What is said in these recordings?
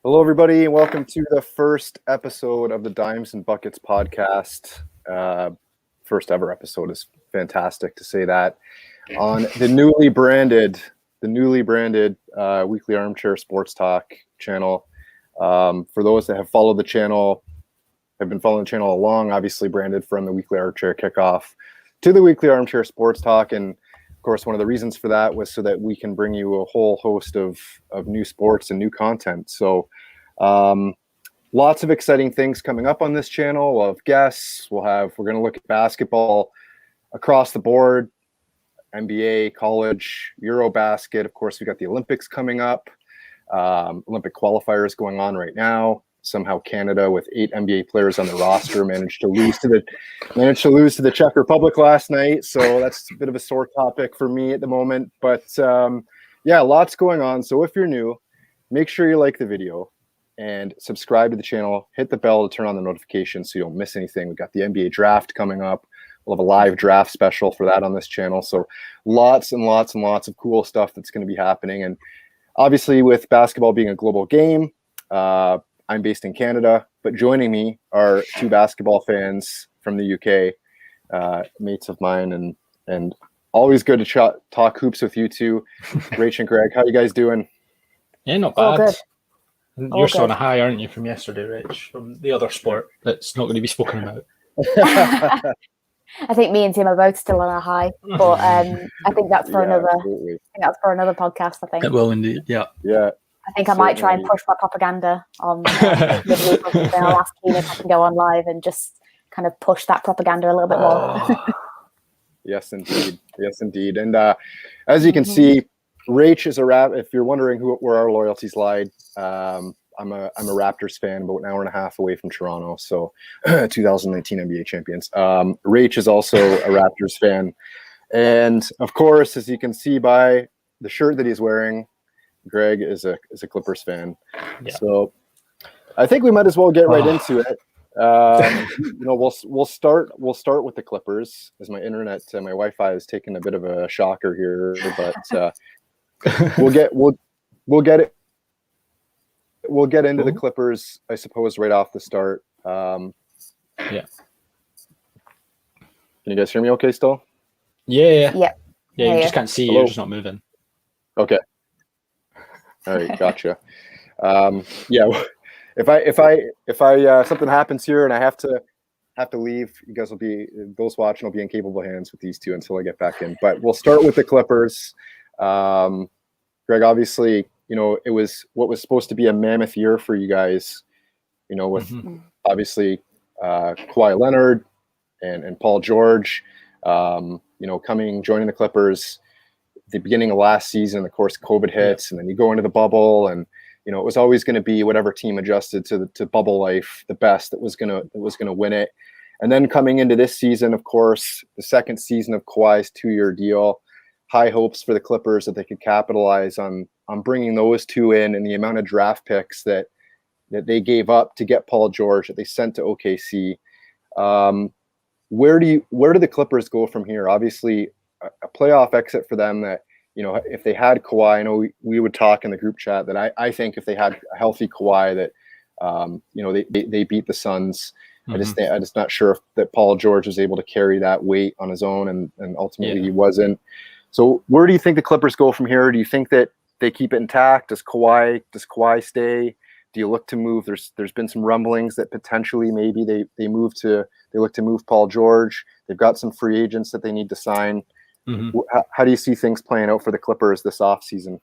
Hello, everybody, and welcome to the first episode of the Dimes and Buckets podcast. First ever episode is fantastic to say that. On the newly branded Weekly Armchair Sports Talk channel. For those that have followed the channel, have been following the channel along, obviously branded from the Weekly Armchair Kickoff to the Weekly Armchair Sports Talk. And of course, one of the reasons for that was so that we can bring you a whole host of new sports and new content. So lots of exciting things coming up on this channel. We'll have guests. We're going to look at basketball across the board, NBA, college, Eurobasket. Of course, we got the Olympics coming up. Olympic qualifiers going on right now. Somehow Canada, with 8 NBA players on the roster, managed to lose to the Czech Republic last night. So that's a bit of a sore topic for me at the moment. But yeah, lots going on. So if you're new, make sure you like the video and subscribe to the channel. Hit the bell to turn on the notifications so you don't miss anything. We've got the NBA draft coming up. We'll have a live draft special for that on this channel. So lots and lots and lots of cool stuff that's going to be happening. And obviously, with basketball being a global game, I'm based in Canada, but joining me are 2 basketball fans from the UK, mates of mine, and always good to talk hoops with you two. Rach and Greg, how you guys doing? Yeah, not All bad. good. You're still on a high, aren't you, from yesterday, Rich? From the other sport that's not going to be spoken about. I think me and Tim are both still on a high, but I think that's for another. Absolutely. I think that's for another podcast. I think. It will indeed. Yeah. I think I might try and push my propaganda on midweek or something. I'll ask Keen if I can go on live and just kind of push that propaganda a little bit more. Yes, indeed. Yes, indeed. And as you can see, Rach is a rap. If you're wondering where our loyalties lied, I'm a Raptors fan, about an hour and a half away from Toronto. So 2019 NBA champions. Rach is also a Raptors fan. And of course, as you can see by the shirt that he's wearing, Greg is a Clippers fan. Yeah. So I think we might as well get right into it. We'll start with the Clippers, as my internet, my Wi-Fi has taken a bit of a shocker here, but we'll get into the Clippers, I suppose, right off the start. Yeah. Can you guys hear me okay still? Yeah. Yeah. You just can't see. Hello? You're just not moving. Okay. All right, gotcha. Yeah. If I something happens here and I have to leave, you guys those watching will be in capable hands with these two until I get back in. But we'll start with the Clippers. Greg, obviously, it was what was supposed to be a mammoth year for you guys, with obviously Kawhi Leonard and Paul George, joining the Clippers at the beginning of last season. Of course, COVID hits, and then you go into the bubble, and it was always going to be whatever team adjusted to bubble life the best that was going to win it. And then coming into this season, of course, the second season of Kawhi's 2-year deal, high hopes for the Clippers that they could capitalize on bringing those two in, and the amount of draft picks that they gave up to get Paul George that they sent to OKC. Where do the Clippers go from here? Obviously, a playoff exit for them. That if they had Kawhi, I know we would talk in the group chat that I think if they had a healthy Kawhi, that they beat the Suns. I'm just not sure if that Paul George was able to carry that weight on his own, and ultimately he wasn't. So where do you think the Clippers go from here? Do you think that they keep it intact? Does Kawhi stay? Do you look to move? There's been some rumblings that potentially maybe they look to move Paul George. They've got some free agents that they need to sign. How do you see things playing out for the Clippers this offseason?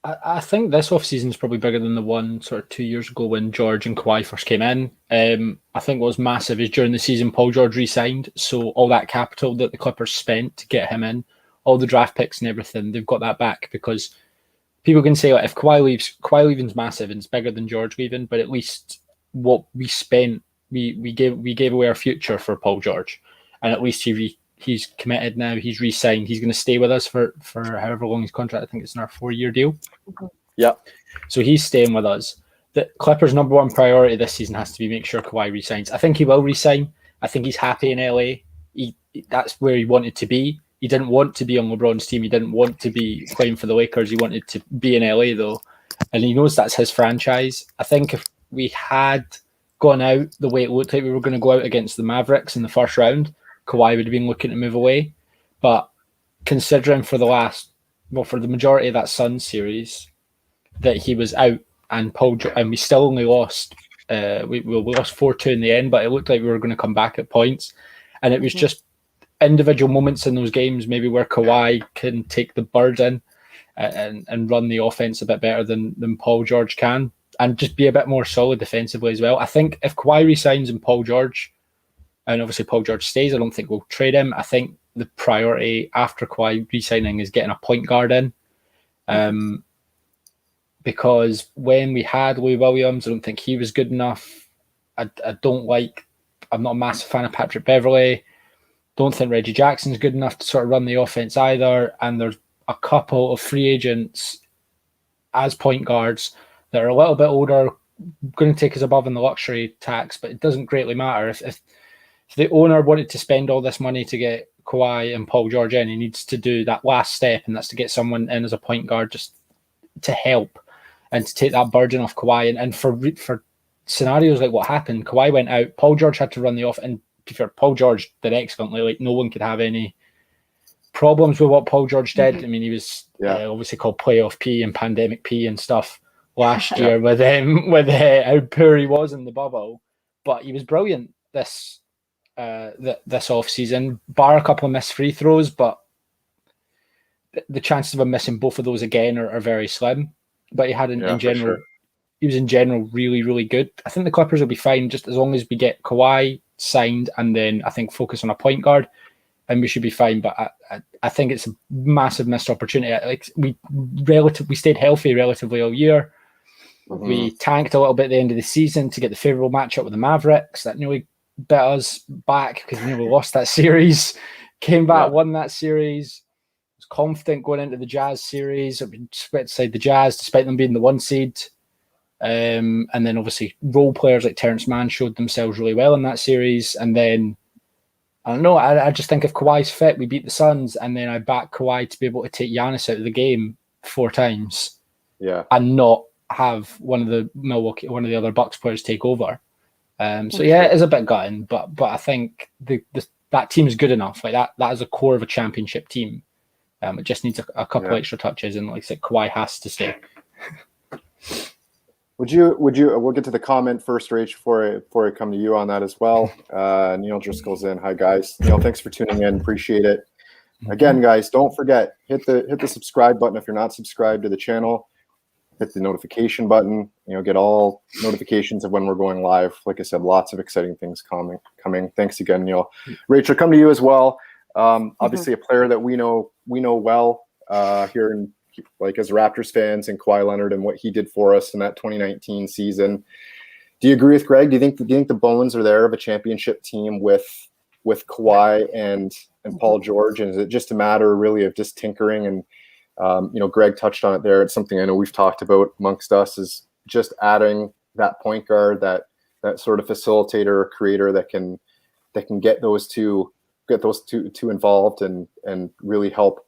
I think this offseason is probably bigger than the one sort of 2 years ago when George and Kawhi first came in. I think what was massive is during the season, Paul George re-signed. So all that capital that the Clippers spent to get him in, all the draft picks and everything, they've got that back, because people can say, like, if Kawhi leaving's massive and it's bigger than George leaving, but at least what we spent, we gave away our future for Paul George, and at least he's committed now. He's re-signed. He's going to stay with us for however long his contract. I think it's in our 4-year deal. Yeah. So he's staying with us. The Clippers' number one priority this season has to be make sure Kawhi re-signs. I think he will re-sign. I think he's happy in LA. That's where he wanted to be. He didn't want to be on LeBron's team. He didn't want to be playing for the Lakers. He wanted to be in LA, though. and he knows that's his franchise. I think if we had gone out the way it looked like we were going to go out against the Mavericks in the first round, Kawhi would have been looking to move away. But considering for the majority of that Suns series, that he was out, and we still only lost. We lost 4-2 in the end, but it looked like we were going to come back at points, and it was just individual moments in those games, maybe where Kawhi can take the burden and run the offense a bit better than Paul George can, and just be a bit more solid defensively as well. I think if Kawhi resigns and Paul George, and obviously Paul George stays, I don't think we'll trade him. I think the priority after Kawhi resigning is getting a point guard in. Because when we had Lou Williams, I don't think he was good enough. I'm not a massive fan of Patrick Beverley. Don't think Reggie Jackson's good enough to sort of run the offense either. And there's a couple of free agents as point guards that are a little bit older, going to take us above in the luxury tax, but it doesn't greatly matter. If the owner wanted to spend all this money to get Kawhi and Paul George in, he needs to do that last step, and that's to get someone in as a point guard just to help and to take that burden off Kawhi. And for scenarios like what happened, Kawhi went out, Paul George had to run the off, and Paul George did excellently. Like, no one could have any problems with what Paul George did. I mean, he was obviously called Playoff P and Pandemic P and stuff last year with how poor he was in the bubble, but he was brilliant this off season, bar a couple of missed free throws, but the chances of him missing both of those again are very slim. But he had in general, he was in general really, really good. I think the Clippers will be fine just as long as we get Kawhi signed, and then I think focus on a point guard, and we should be fine. But I think it's a massive missed opportunity. Like, we stayed healthy relatively all year. We tanked a little bit at the end of the season to get the favourable matchup with the Mavericks. That nearly bit us back because we nearly lost that series. Came back, won that series. Was confident going into the Jazz series. Outside the Jazz, despite them being the 1 seed. And then obviously role players like Terrence Mann showed themselves really well in that series. And then I don't know. I just think if Kawhi's fit, we beat the Suns, and then I back Kawhi to be able to take Giannis out of the game 4 times. And not have one of the other Bucks players take over. So it is a bit gutting, but I think that team is good enough. Like that is a core of a championship team. It just needs a couple extra touches, and like I said, Kawhi has to stay. Would you? We'll get to the comment first, Rach, before I come to you on that as well. Neil Driscoll's in. Hi guys. Neil, thanks for tuning in. Appreciate it. Again, guys, don't forget, hit the subscribe button if you're not subscribed to the channel. Hit the notification button. Get all notifications of when we're going live. Like I said, lots of exciting things coming. Thanks again, Neil. Rachel, come to you as well. Obviously, a player that we know well here in, like, as Raptors fans, and Kawhi Leonard and what he did for us in that 2019 season. Do you agree with Greg? Do you think the bones are there of a championship team with Kawhi and Paul George? And is it just a matter really of just tinkering? And Greg touched on it there. It's something I know we've talked about amongst us, is just adding that point guard, that sort of facilitator or creator that can get those two involved and really help,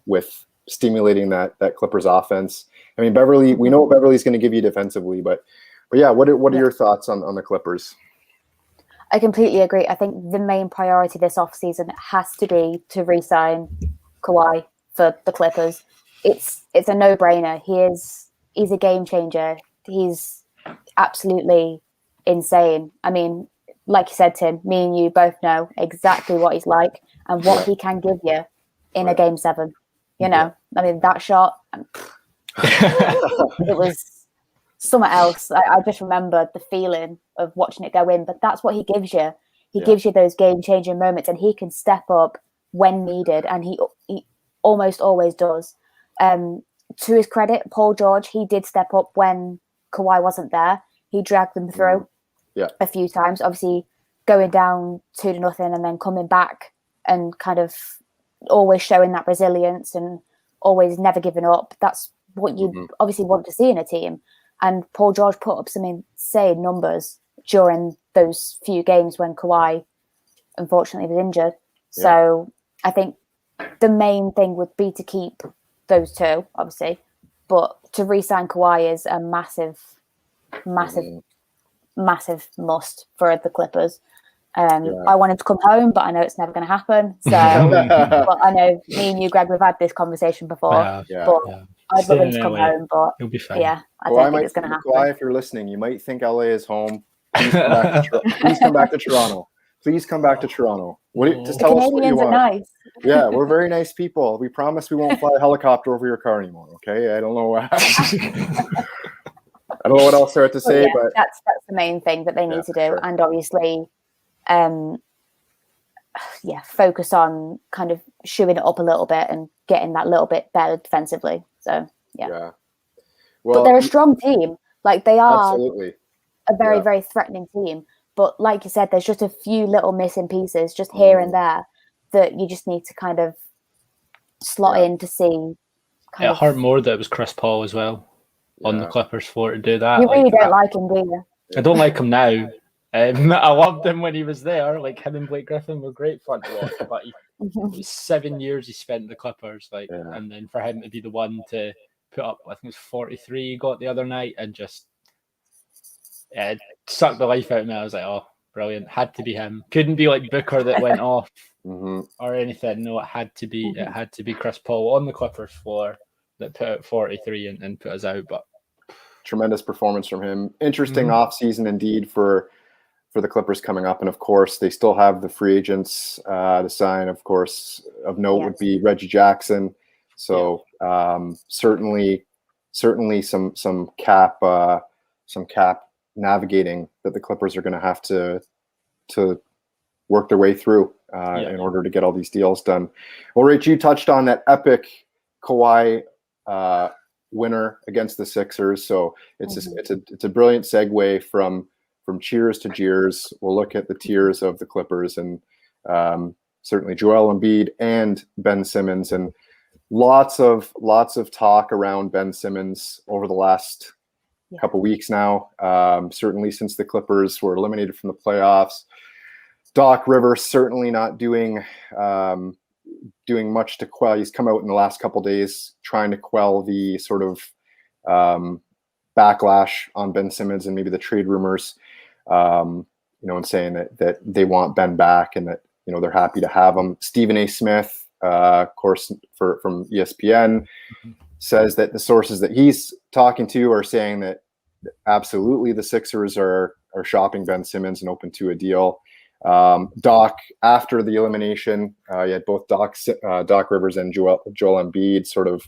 with stimulating that Clippers offense. I mean, Beverly, we know what Beverly's going to give you defensively, but yeah, what are your thoughts on the Clippers? I completely agree. I think the main priority this offseason has to be to re-sign Kawhi for the Clippers. It's a no-brainer. He's a game changer. He's absolutely insane. I mean, like you said, Tim, me and you both know exactly what he's like and what he can give you in a game 7. I mean, that shot, it was somewhere else. I just remember the feeling of watching it go in, but that's what he gives you. He gives you those game-changing moments, and he can step up when needed, and he almost always does. To his credit, Paul George, he did step up when Kawhi wasn't there. He dragged them through a few times, obviously going down 2-0 and then coming back and kind of always showing that resilience and always never giving up. That's what you obviously want to see in a team. And Paul George put up some insane numbers during those few games when Kawhi unfortunately was injured. So I think the main thing would be to keep those two, obviously, but to re-sign Kawhi is a massive must for the Clippers. I want him to come home, but I know it's never going to happen. So, but I know me and you, Greg, we've had this conversation before. But I'd love him to come home, but he'll be fine. Yeah, I don't think it's going to happen. Kawhi, if you're listening, you might think LA is home. Please come back to, please come back to Toronto. Please come back to Toronto. Just tell us what you want. Are nice. Yeah, we're very nice people. We promise we won't fly a helicopter over your car anymore. Okay, I don't know. I don't know what else there to say, but that's the main thing that they need to do, sure. And obviously, focus on kind of shoeing it up a little bit and getting that little bit better defensively. So yeah. Well, but they're a strong team. Like they are absolutely a very very threatening team. But like you said, there's just a few little missing pieces just here and there that you just need to kind of slot in to see. It hurt more that it was Chris Paul as well on the Clippers for to do that. You really don't like him, do you? I don't like him now. I loved him when he was there. Like him and Blake Griffin were great fun to watch. But it was 7 years he spent in the Clippers, and then for him to be the one to put up, I think it was 43 he got the other night, and just it sucked the life out of me. I was like, oh, brilliant. Had to be him. Couldn't be like Booker that went off or anything. No, it had to be Chris Paul on the Clippers floor that put out 43 and put us out. But tremendous performance from him. Interesting off season indeed for the Clippers coming up. And of course, they still have the free agents to sign. Of course, of note would be Reggie Jackson. So certainly some cap navigating that the Clippers are going to have to work their way through in order to get all these deals done. Well, Rach, you touched on that epic Kawhi winner against the Sixers, so it's a brilliant segue from cheers to jeers. We'll look at the tiers of the Clippers, and certainly Joel Embiid and Ben Simmons, and lots of talk around Ben Simmons over the last couple weeks now. Certainly since the Clippers were eliminated from the playoffs. Doc Rivers certainly not doing much to quell. He's come out in the last couple days trying to quell the sort of backlash on Ben Simmons and maybe the trade rumors, and saying that they want Ben back and that they're happy to have him. Stephen A. Smith, of course, from ESPN, says that the sources that he's talking to are saying that absolutely the Sixers are shopping Ben Simmons and open to a deal. Doc, after the elimination, you had both Doc Rivers and Joel Embiid, sort of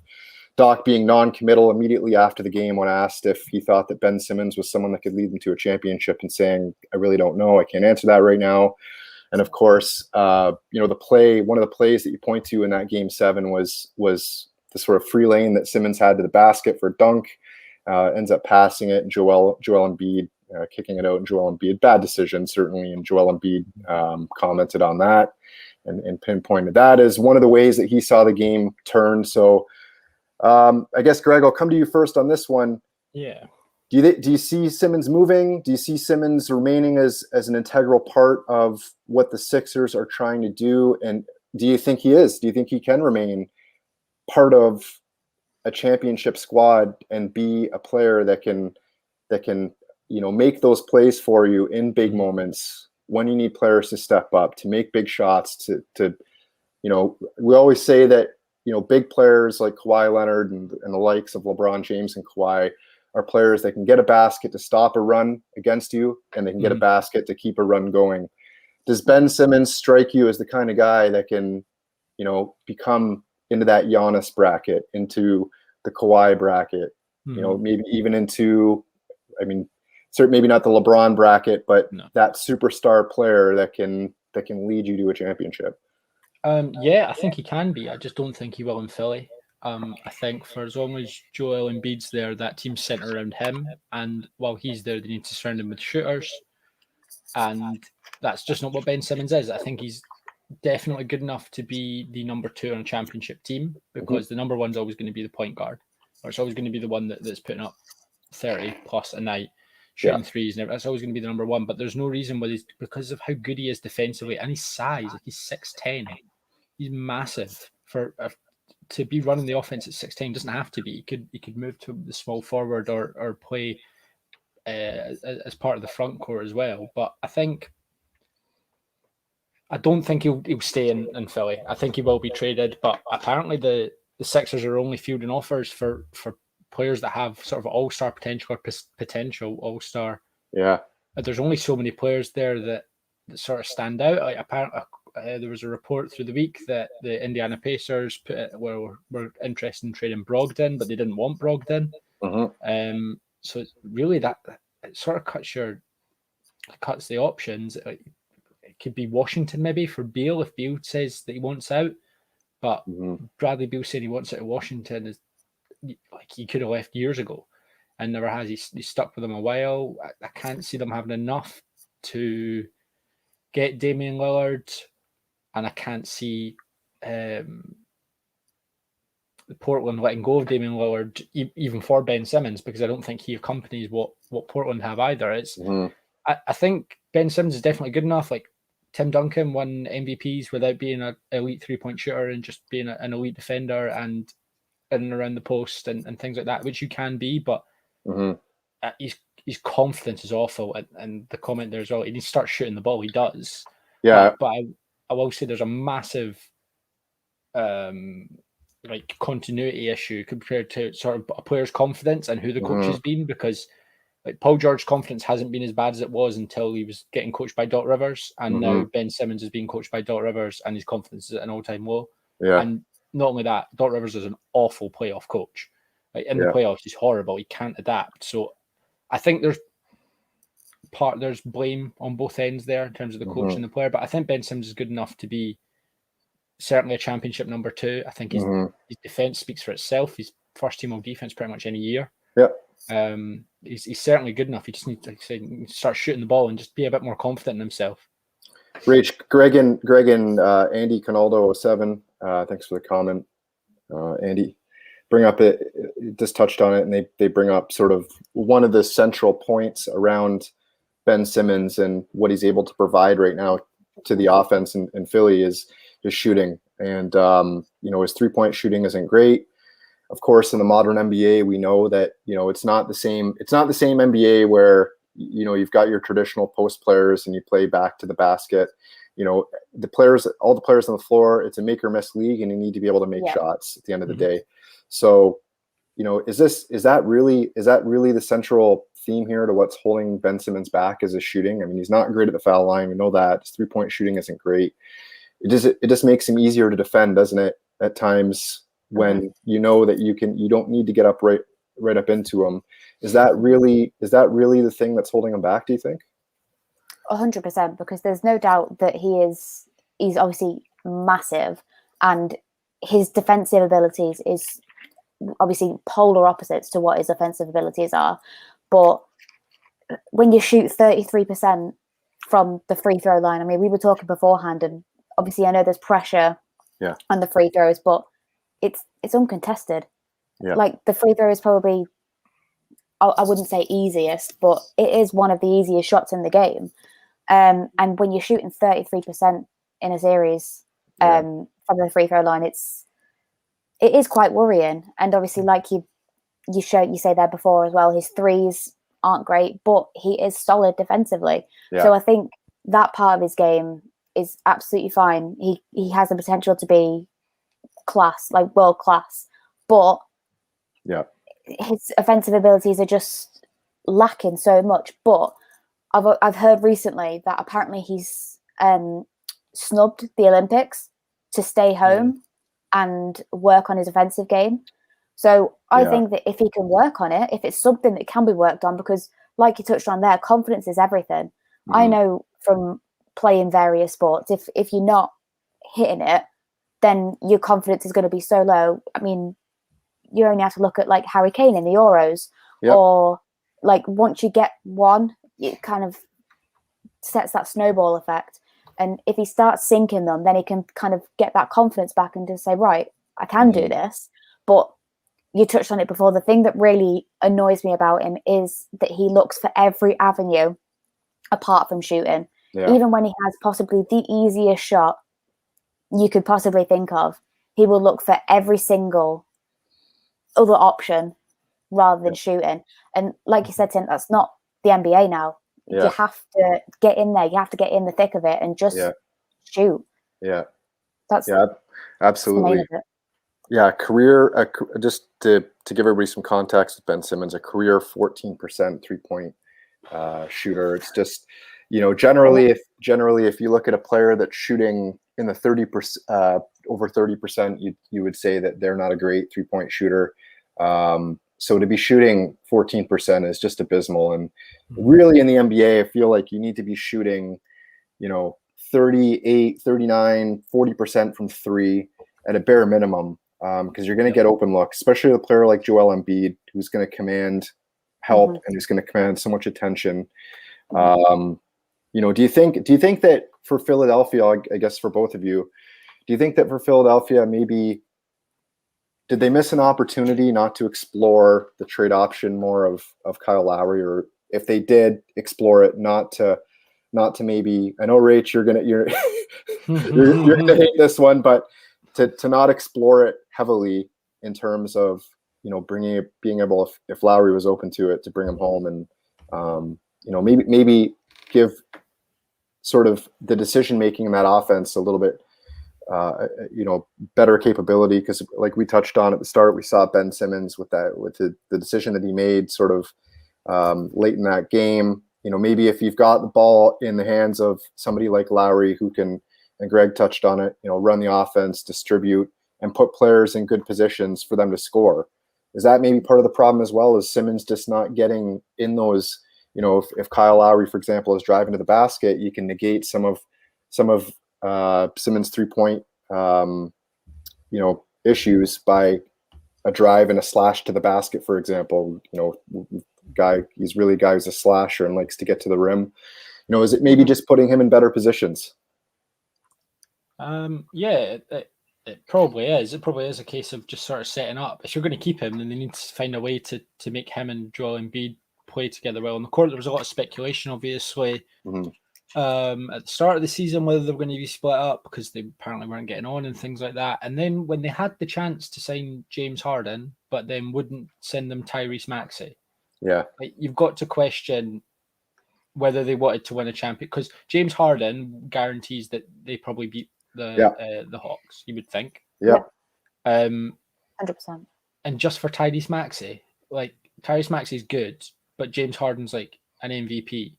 Doc being non-committal immediately after the game when asked if he thought that Ben Simmons was someone that could lead them to a championship, and saying, I really don't know. I can't answer that right now. And of course, one of the plays that you point to in that game 7 was the sort of free lane that Simmons had to the basket for dunk, ends up passing it. Joel Embiid kicking it out, and Joel Embiid, bad decision certainly, and Joel Embiid commented on that and pinpointed that as one of the ways that he saw the game turn. So I guess, Greg, I'll come to you first on this one. Yeah. Do you see Simmons moving? Do you see Simmons remaining as an integral part of what the Sixers are trying to do? And do you think he is? Do you think he can remain part of a championship squad and be a player that can make those plays for you in big moments when you need players to step up, to make big shots, to we always say that big players like Kawhi Leonard and the likes of LeBron James and Kawhi are players that can get a basket to stop a run against you, and they can get a basket to keep a run going. Does Ben Simmons strike you as the kind of guy that can, become into that Giannis bracket, into the Kawhi bracket, maybe even into, certainly maybe not the LeBron bracket, but that superstar player that can lead you to a championship? I think he can be. I just don't think he will in Philly. I think for as long as Joel Embiid's there, that team's centered around him, and while he's there, they need to surround him with shooters, and that's just not what Ben Simmons is. I think he's definitely good enough to be the number 2 on a championship team, because the number 1's always going to be the point guard, or it's always going to be the one that's putting up 30 plus a night, shooting threes, and that's always going to be the number 1. But there's no reason why because of how good he is defensively and his size. Like, he's 6'10". He's massive for a to be running the offense at 16. Doesn't have to be. He could move to the small forward or play as part of the front core as well. But I don't think he'll stay in Philly. I think he will be traded. But apparently the Sixers are only fielding offers for players that have sort of all-star potential or potential all-star. Yeah. There's only so many players there that sort of stand out. Like apparently, there was a report through the week that the Indiana Pacers were interested in trading Brogdon, but they didn't want Brogdon. Mm-hmm. So really, that it sort of cuts the options. It could be Washington maybe for Beal if Beal says that he wants out, but Bradley Beal saying he wants out of Washington is like he could have left years ago, and never has. He's stuck with them a while. I can't see them having enough to get Damian Lillard, and I can't see Portland letting go of Damian Lillard even for Ben Simmons, because I don't think he accompanies what Portland have either. It's I think Ben Simmons is definitely good enough. Like Tim Duncan won MVPs without being an elite 3-point shooter and just being an elite defender and in and around the post and things like that, which you can be, but his confidence is awful. And the comment there as well, he needs to start shooting the ball. He does. Yeah. But I will say there's a massive like continuity issue compared to sort of a player's confidence and who the coach has been, because like Paul George's confidence hasn't been as bad as it was until he was getting coached by Doc Rivers, and now Ben Simmons is being coached by Doc Rivers and his confidence is at an all-time low. Yeah. And not only that, Doc Rivers is an awful playoff coach. Like in the playoffs, he's horrible. He can't adapt. So I think there's blame on both ends there in terms of the coach and the player, but I think Ben Simmons is good enough to be certainly a championship number 2. I think his defense speaks for itself. He's first team all defense pretty much any year. Yeah. He's certainly good enough. He just needs to start shooting the ball and just be a bit more confident in himself. Rach, Greg and Andy Canaldo 07. Thanks for the comment, Andy. Bring up it. Just touched on it, and they bring up sort of one of the central points around Ben Simmons and what he's able to provide right now to the offense in Philly is just shooting. And his 3-point shooting isn't great. Of course, in the modern NBA, we know that it's not the same. It's not the same NBA where you've got your traditional post players and you play back to the basket. All the players on the floor, it's a make or miss league, and you need to be able to make shots at the end of the day. So, is that really the central theme here to what's holding Ben Simmons back is his shooting? I mean, he's not great at the foul line. We know that his 3-point shooting isn't great. It just makes him easier to defend, doesn't it? At times when that you don't need to get up right up into him. Is that really the thing that's holding him back, do you think? 100%, because there's no doubt that he's obviously massive, and his defensive abilities is obviously polar opposites to what his offensive abilities are. But when you shoot 33% from the free throw line, I mean, we were talking beforehand, and obviously I know there's pressure on the free throws, but it's uncontested. Yeah. Like the free throw is probably, I wouldn't say easiest, but it is one of the easiest shots in the game. And when you're shooting 33% in a series from the free throw line, it is quite worrying. And obviously, like you say there before as well, his threes aren't great, but he is solid defensively. Yeah. So I think that part of his game is absolutely fine. He has the potential to be class, like world class, but his offensive abilities are just lacking so much. But I've heard recently that apparently he's snubbed the Olympics to stay home and work on his offensive game. So I think that if he can work on it, if it's something that can be worked on, because like you touched on there, confidence is everything. I know from playing various sports, if you're not hitting it, then your confidence is going to be so low. I mean, you only have to look at like Harry Kane in the Euros, or like once you get one, it kind of sets that snowball effect. And if he starts sinking them, then he can kind of get that confidence back and just say, right, I can do this. But you touched on it before. The thing that really annoys me about him is that he looks for every avenue apart from shooting. Yeah. Even when he has possibly the easiest shot you could possibly think of, he will look for every single other option rather than shooting. And like you said, Tim, that's not the NBA now. Yeah. You have to get in there. You have to get in the thick of it and just shoot. Yeah. That's absolutely. the main of it. Yeah, just to give everybody some context, Ben Simmons, a career 14% 3-point shooter. It's just, generally if you look at a player that's shooting in the 30%, over 30%, you would say that they're not a great 3-point shooter. So to be shooting 14% is just abysmal. And really in the NBA, I feel like you need to be shooting, 38, 39, 40% from three at a bare minimum. Because you're going to get open looks, especially a player like Joel Embiid, who's going to command help and who's going to command so much attention. Do you think that for Philadelphia, I guess for both of you, do you think that for Philadelphia, maybe did they miss an opportunity not to explore the trade option more of Kyle Lowry, or if they did explore it, not to maybe, I know Rach, you're gonna hate this one, but to not explore it heavily in terms of being able, if Lowry was open to it, to bring him home and maybe give sort of the decision making in that offense a little bit better capability, because like we touched on at the start, we saw Ben Simmons with the decision that he made sort of late in that game. Maybe if you've got the ball in the hands of somebody like Lowry who can, and Greg touched on it, run the offense, distribute, and put players in good positions for them to score. Is that maybe part of the problem as well, as Simmons just not getting in those, if Kyle Lowry, for example, is driving to the basket, you can negate some of Simmons' 3-point, issues by a drive and a slash to the basket, for example. He's really a guy who's a slasher and likes to get to the rim. Is it maybe just putting him in better positions? It probably is. It probably is a case of just sort of setting up. If you're going to keep him, then they need to find a way to make him and Joel Embiid play together well on the court. There was a lot of speculation, obviously, at the start of the season, whether they were going to be split up because they apparently weren't getting on and things like that. And then when they had the chance to sign James Harden, but then wouldn't send them Tyrese Maxey, you've got to question whether they wanted to win a champion, because James Harden guarantees that they probably beat the Hawks, you would think. 100%. And just for Tyrese Maxey, Tyrese Maxey's good, but James Harden's like an MVP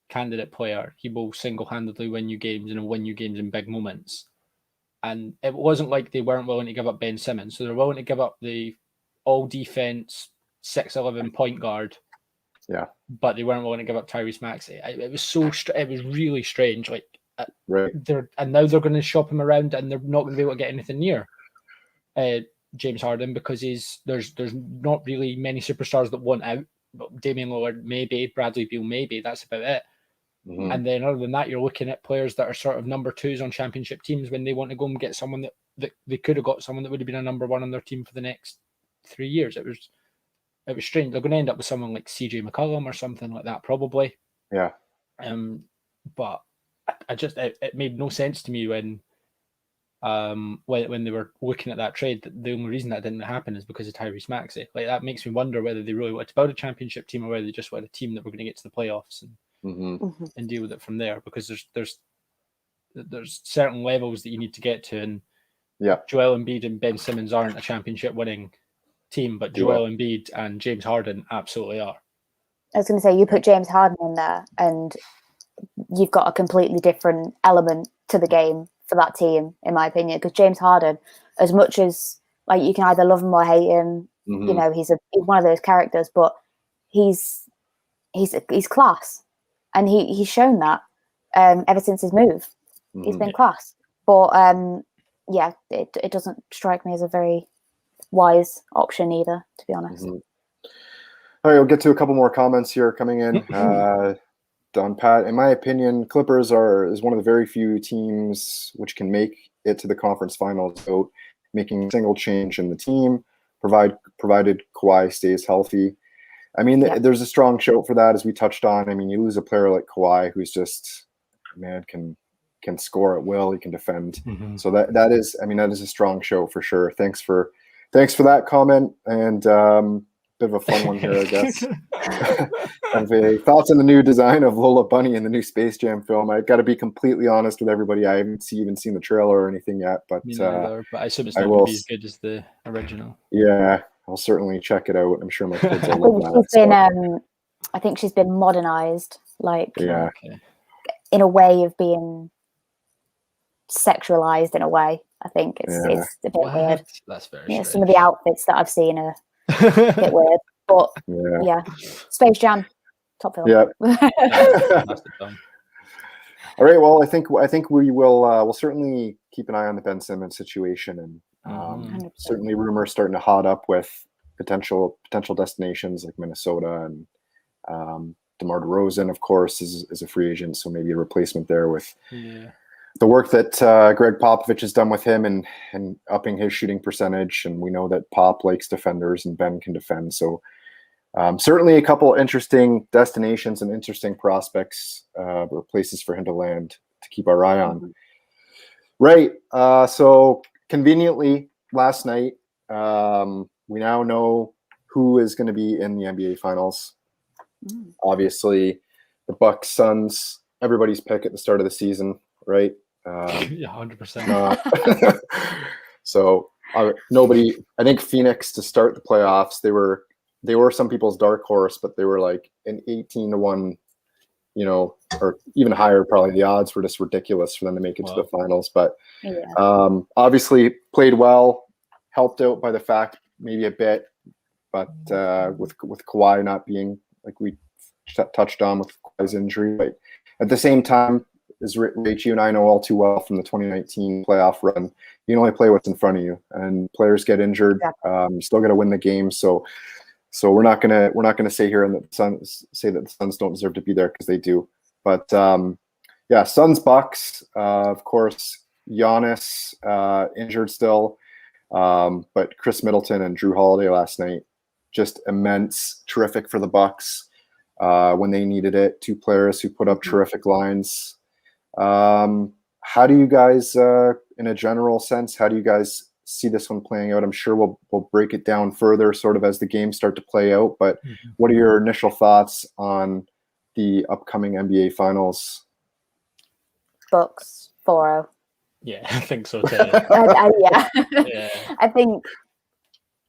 candidate player. He will single-handedly win you games and win you games in big moments. And it wasn't like they weren't willing to give up Ben Simmons. So they're willing to give up the all-defense 6'11" point guard. Yeah. But they weren't willing to give up Tyrese Maxey. It was it was really strange. Right. And now they're going to shop him around, and they're not going to be able to get anything near James Harden, because there's not really many superstars that want out. Damian Lillard, maybe. Bradley Beal, maybe. That's about it. And then other than that, you're looking at players that are sort of number twos on championship teams when they want to go and get someone that they could have got someone that would have been a number one on their team for the next 3 years. It was strange. They're going to end up with someone like CJ McCollum or something like that, probably. Yeah. But it made no sense to me when they were looking at that trade. The only reason that didn't happen is because of Tyrese Maxey. That makes me wonder whether they really wanted to build a championship team, or whether they just wanted a team that were going to get to the playoffs and deal with it from there. Because there's certain levels that you need to get to, and Joel Embiid and Ben Simmons aren't a championship winning team, but Joel Embiid and James Harden absolutely are. I was going to say, you put James Harden in there, and you've got a completely different element to the game for that team, in my opinion. Because James Harden, as much as you can either love him or hate him, he's one of those characters, but he's class, and he's shown that ever since his move. He's been class, but it doesn't strike me as a very wise option either, to be honest. All right, we'll get to a couple more comments here coming in. Don Pat, in my opinion, Clippers is one of the very few teams which can make it to the conference finals without making a single change in the team, provided Kawhi stays healthy. I mean, there's a strong show for that, as we touched on. I mean, you lose a player like Kawhi, who's just, man, can can score at will. He can defend. Mm-hmm. So that is a strong show for sure. Thanks for that comment, and bit of a fun one here, I guess. Thoughts on the new design of Lola Bunny in the new Space Jam film? I got to be completely honest with everybody. I haven't even seen the trailer or anything yet, but Me neither, but I assume it's not going to be as good as the original. Yeah, I'll certainly check it out. I'm sure my kids will love that. I think she's been modernized, like Okay. in a way of being sexualized. In a way, I think it's a bit weird. That's very strange. strange. Some of the outfits that I've seen are a bit weird, but yeah. Space Jam, top film. Yeah. Fantastic film. All right. Well, I think we will. We'll certainly keep an eye on the Ben Simmons situation, and certainly rumors starting to hot up with potential destinations like Minnesota, and DeMar DeRozan, of course, is a free agent, so maybe a replacement there with the work that Greg Popovich has done with him and upping his shooting percentage. And we know that Pop likes defenders and Ben can defend. So certainly a couple interesting destinations and interesting prospects or places for him to land to keep our eye on. Right. So conveniently last night, we now know who is going to be in the NBA Finals. Obviously, the Bucks, Suns, everybody's pick at the start of the season, right? Yeah, 100%. So nobody. I think Phoenix to start the playoffs. They were some people's dark horse, but they were like an 18-1, or even higher. Probably the odds were just ridiculous for them to make it to the finals. But obviously played well, helped out by the fact maybe a bit, but with Kawhi not being, like we touched on with Kawhi's injury, but at the same time, as Rach, you and I know all too well from the 2019 playoff run, you can only play what's in front of you, and players get injured. You still got to win the game. So we're not gonna say here and that the Suns don't deserve to be there, because they do. But Suns Bucks, of course, Giannis injured still, but Chris Middleton and Drew Holiday last night, just immense, terrific for the Bucks when they needed it. Two players who put up terrific lines. How do you guys, in a general sense, how do you guys see this one playing out? I'm sure we'll break it down further sort of as the games start to play out, but what are your initial thoughts on the upcoming NBA Finals? Bucks 4-0. Yeah, I think so too. Yeah. I think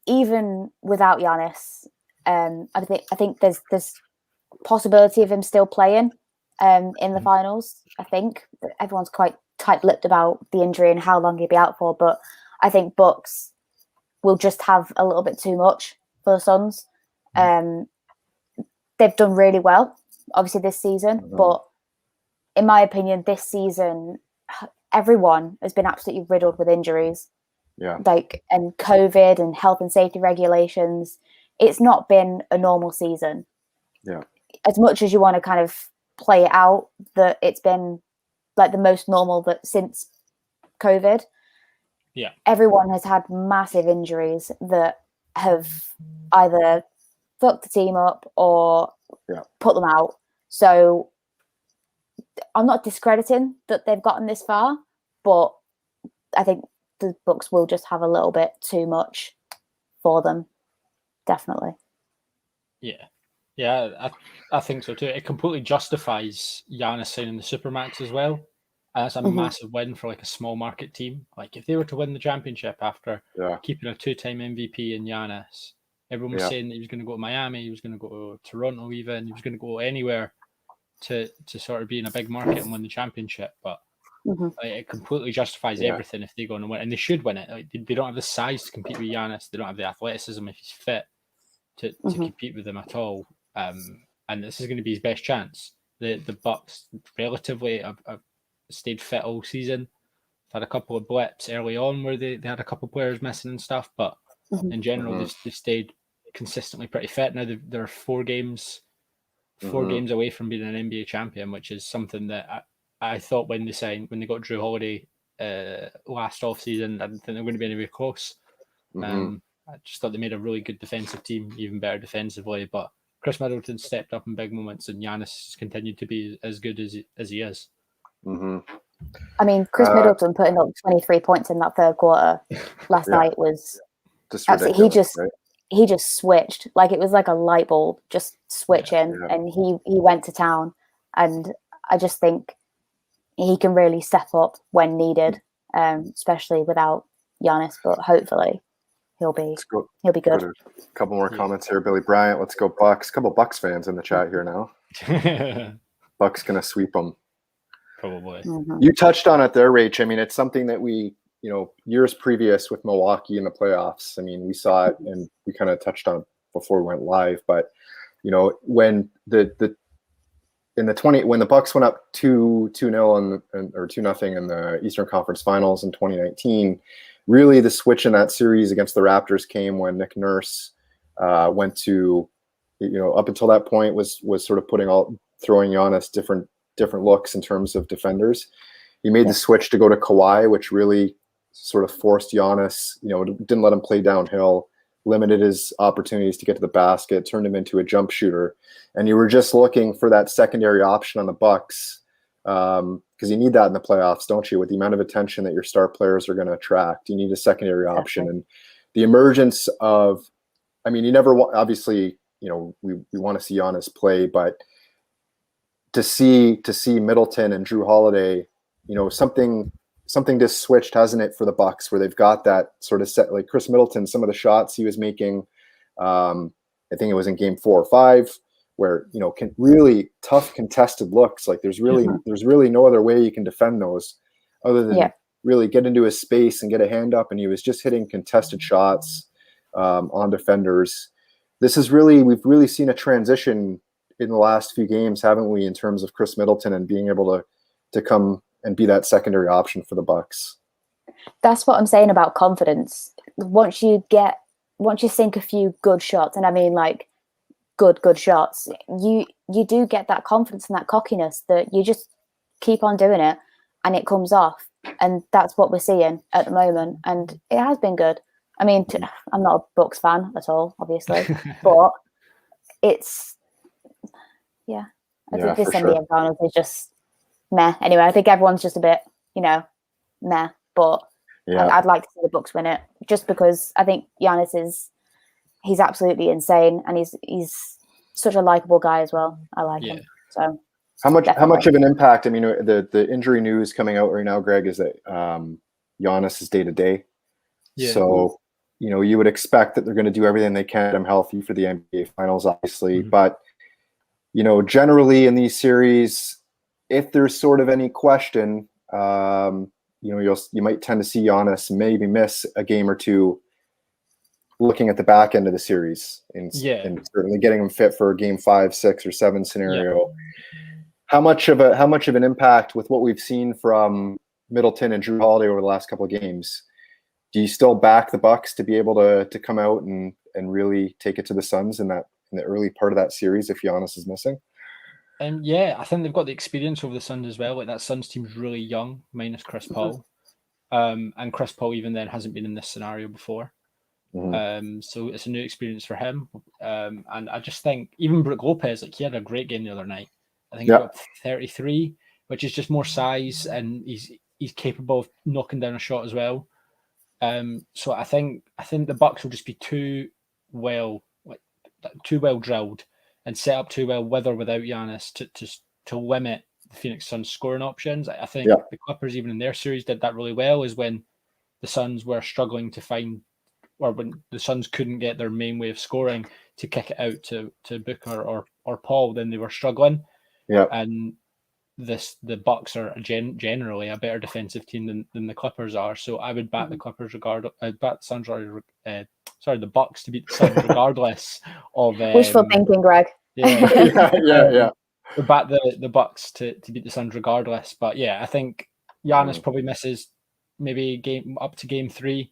even without Giannis, I think there's possibility of him still playing in the finals. I think everyone's quite tight-lipped about the injury and how long he'll be out for, but I think Bucks will just have a little bit too much for the Suns. They've done really well, obviously, this season, but in my opinion, this season, everyone has been absolutely riddled with injuries. And COVID and health and safety regulations. It's not been a normal season. As much as you want to kind of play it out, that it's been like the most normal that since COVID. Everyone has had massive injuries that have either fucked the team up or put them out. So I'm not discrediting that they've gotten this far, but I think the Bucks will just have a little bit too much for them. Definitely. Yeah, I think so too. It completely justifies Giannis signing the Supermax as well. And that's a massive win for like a small market team. Like if they were to win the championship after keeping a 2-time MVP in Giannis, everyone was saying that he was going to go to Miami, he was going to go to Toronto, even he was going to go anywhere to sort of be in a big market and win the championship. But it completely justifies everything if they go and win, and they should win it. Like they don't have the size to compete with Giannis. They don't have the athleticism if he's fit to compete with them at all. And this is going to be his best chance. The Bucks relatively have stayed fit all season. Had a couple of blips early on where they had a couple of players missing and stuff, but in general they've stayed consistently pretty fit. Now they're 4 games away from being an NBA champion, which is something that I thought when they got Drew Holiday last off season, I didn't think they were going to be anywhere close. I just thought they made a really good defensive team, even better defensively. But Chris Middleton stepped up in big moments, and Giannis has continued to be as good as he is. I mean, Chris Middleton putting up 23 points in that third quarter last night was just absolutely. ridiculous. He just switched, like it was like a light bulb just switching, and he went to town. And I just think he can really step up when needed, especially without Giannis. But hopefully, he'll be good. Go to a couple more comments here. Billy Bryant, let's go Bucks. A couple Bucks fans in the chat here now. Bucks gonna sweep them. Probably. Mm-hmm. You touched on it there, Rach. I mean, it's something that we, years previous with Milwaukee in the playoffs. I mean, we saw it and we kind of touched on it before we went live. But when when the Bucks went up 2-0 or 2-0 in the Eastern Conference Finals in 2019, really the switch in that series against the Raptors came when Nick Nurse went to, up until that point was sort of throwing Giannis different looks in terms of defenders. He made the switch to go to Kawhi, which really sort of forced Giannis, didn't let him play downhill, limited his opportunities to get to the basket, turned him into a jump shooter. And you were just looking for that secondary option on the Bucks, because you need that in the playoffs, don't you? With the amount of attention that your star players are going to attract, you need a secondary option. And the emergence of, you never obviously, we want to see Giannis play, but to see Middleton and Drew Holiday, something just switched, hasn't it, for the Bucks, where they've got that sort of set, like Chris Middleton, some of the shots he was making, I think it was in game 4 or 5, where, really tough contested looks. Like there's really no other way you can defend those other than really get into his space and get a hand up. And he was just hitting contested shots on defenders. We've really seen a transition in the last few games, haven't we, in terms of Chris Middleton and being able to come and be that secondary option for the Bucks. That's what I'm saying about confidence. Once you sink a few good shots, and I mean like good shots, you do get that confidence and that cockiness that you just keep on doing it and it comes off. And that's what we're seeing at the moment. And it has been good. I mean, I'm not a Bucks fan at all, obviously, but it's, I think this NBA finals is just meh. Anyway, I think everyone's just a bit, meh. But I'd like to see the Bucks win it, just because I think Giannis he's absolutely insane, and he's such a likable guy as well. I like him. So how much of an impact? I mean, the injury news coming out right now, Greg, is that Giannis is day to day. So you would expect that they're going to do everything they can to get him healthy for the NBA finals, obviously, but. Generally in these series, if there's sort of any question, you might tend to see Giannis maybe miss a game or two looking at the back end of the series and certainly getting him fit for a game 5, 6, or 7 scenario. How much of an impact with what we've seen from Middleton and Drew Holiday over the last couple of games? Do you still back the Bucks to be able to come out and really take it to the Suns in the early part of that series if Giannis is missing? I think they've got the experience over the Suns as well. Like that Suns team's really young, minus Chris Paul. And Chris Paul even then hasn't been in this scenario before. So it's a new experience for him. And I just think even Brook Lopez, he had a great game the other night. I think he got 33, which is just more size, and he's capable of knocking down a shot as well. So I think the Bucks will just be too well drilled and set up too well with or without Giannis to limit the Phoenix Suns scoring options. I think the Clippers, even in their series, did that really well, is when the Suns were struggling to find, or when the Suns couldn't get their main way of scoring to kick it out to Booker or Paul, then they were struggling. And the Bucks are generally a better defensive team than the Clippers are. So I would back the Clippers regardless. I'd back the Suns the Bucks to beat the Suns regardless of wishful thinking, Greg. Back the Bucks to beat the Suns regardless. But I think Giannis probably misses maybe game up to game 3,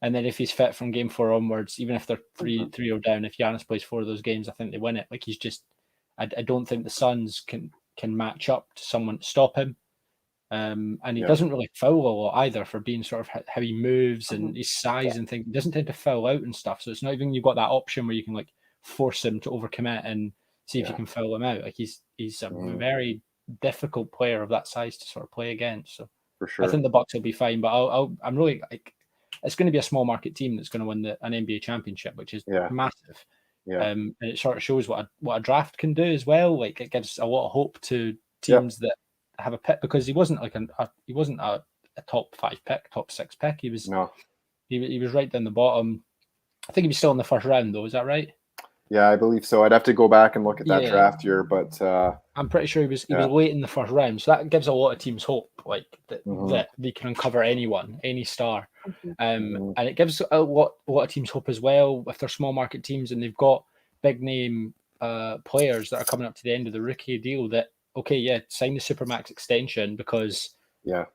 and then if he's fit from game 4 onwards, even if they're 3-0 down, if Giannis plays 4 of those games, I think they win it. Like he's just, I don't think the Suns can match up to someone to stop him. And he doesn't really foul a lot either, for being sort of how he moves and his size and things. He doesn't tend to foul out and stuff. So it's not even you've got that option where you can like force him to overcommit and see if you can foul him out. Like he's a very difficult player of that size to sort of play against. So For sure. I think the Bucks will be fine, but I'm really like, it's going to be a small market team that's going to win an NBA championship, which is massive. Yeah. And it sort of shows what a draft can do as well. Like, it gives a lot of hope to teams that have a pick, because he wasn't like he wasn't a top 5 pick, top 6 pick. He was he was right down the bottom. I think he was still in the first round though. Is that right? Yeah, I believe so. I'd have to go back and look at that draft year, but I'm pretty sure he was late in the first round. So that gives a lot of teams hope, like that they can uncover anyone, any star. And it gives a lot of teams hope as well if they're small market teams and they've got big name players that are coming up to the end of the rookie deal, that sign the Supermax extension, because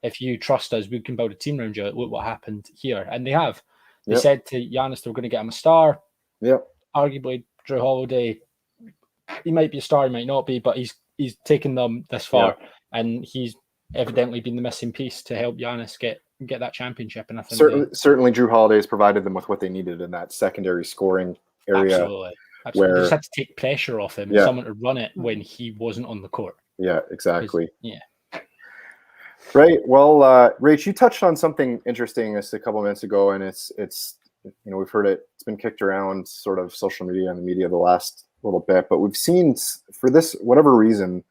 if you trust us, we can build a team around you. Look what happened here. And they have. They said to Giannis they were going to get him a star. Arguably Drew Holiday, he might be a star, he might not be, but he's taken them this far, and he's evidently been the missing piece to help Giannis get that championship. And I think certainly Drew Holiday has provided them with what they needed in that secondary scoring area. Absolutely. Where they just had to take pressure off him and someone to run it when he wasn't on the court. Yeah, exactly. Right. Well, Rach, you touched on something interesting just a couple of minutes ago, and it's we've heard it's been kicked around sort of social media and the media the last little bit, but we've seen, for this whatever reason,